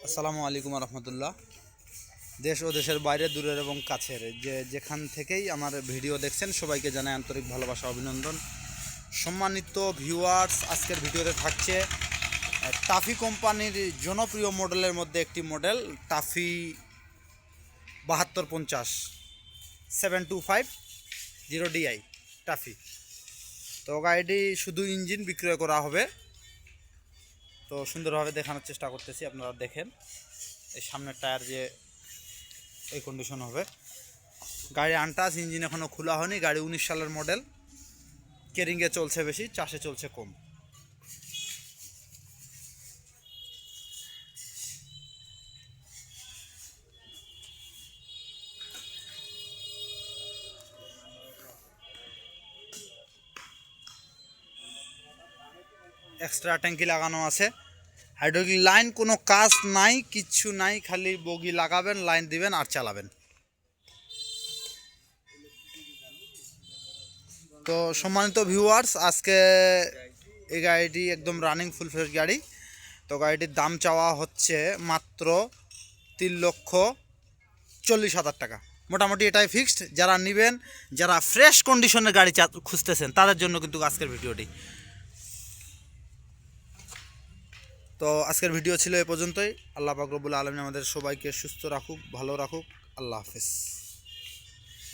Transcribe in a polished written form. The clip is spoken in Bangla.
আসসালামু আলাইকুম রহমতুল্লাহ। দেশ ও দেশের বাইরে, দূরের এবং কাছের যেখান থেকেই আমার ভিডিও দেখছেন সবাইকে জানাই আন্তরিক ভালোবাসা, অভিনন্দন। সম্মানিত ভিউয়ার্স, আজকের ভিডিওতে থাকছে টাফি কোম্পানির জনপ্রিয় মডেলের মধ্যে একটি মডেল, টাফি 7250 7250 টাফি। তো গাড়িটি শুধু ইঞ্জিন বিক্রয় করা হবে। তো সুন্দরভাবে দেখানোর চেষ্টা করতেছি, আপনারা দেখেন। এই সামনের টায়ার যে এই কন্ডিশন হবে। গাড়ি আনটাচ, ইঞ্জিন এখনও খোলা হয়নি। গাড়ি 19 সালের মডেল। কেরিংয়ে চলছে বেশি, চাষে চলছে কম। এক্সট্রা ট্যাঙ্কি লাগানো আছে। হাইড্রোলিক লাইন কোনো কাজ নাই, কিচ্ছু নাই, খালি বগি লাগাবেন, লাইন দিবেন আর চালাবেন। তো সম্মানিত ভিউয়ার্স, আজকে এই গাড়িটি একদম রানিং ফুল ফ্রেশ গাড়ি। তো গাড়িটির দাম চাওয়া হচ্ছে মাত্র 3,40,000 টাকা। মোটামুটি এটাই ফিক্সড। যারা নেবেন, যারা ফ্রেশ কন্ডিশনের গাড়ি খুঁজতেছেন, তাদের জন্য কিন্তু আজকের ভিডিওটি। তো আজকের ভিডিও ছিল এ পর্যন্তই। আল্লাহ পাক রব্বুল আলামিন আমাদের সবাইকে সুস্থ রাখুক, ভালো রাখুক। আল্লাহ হাফেজ।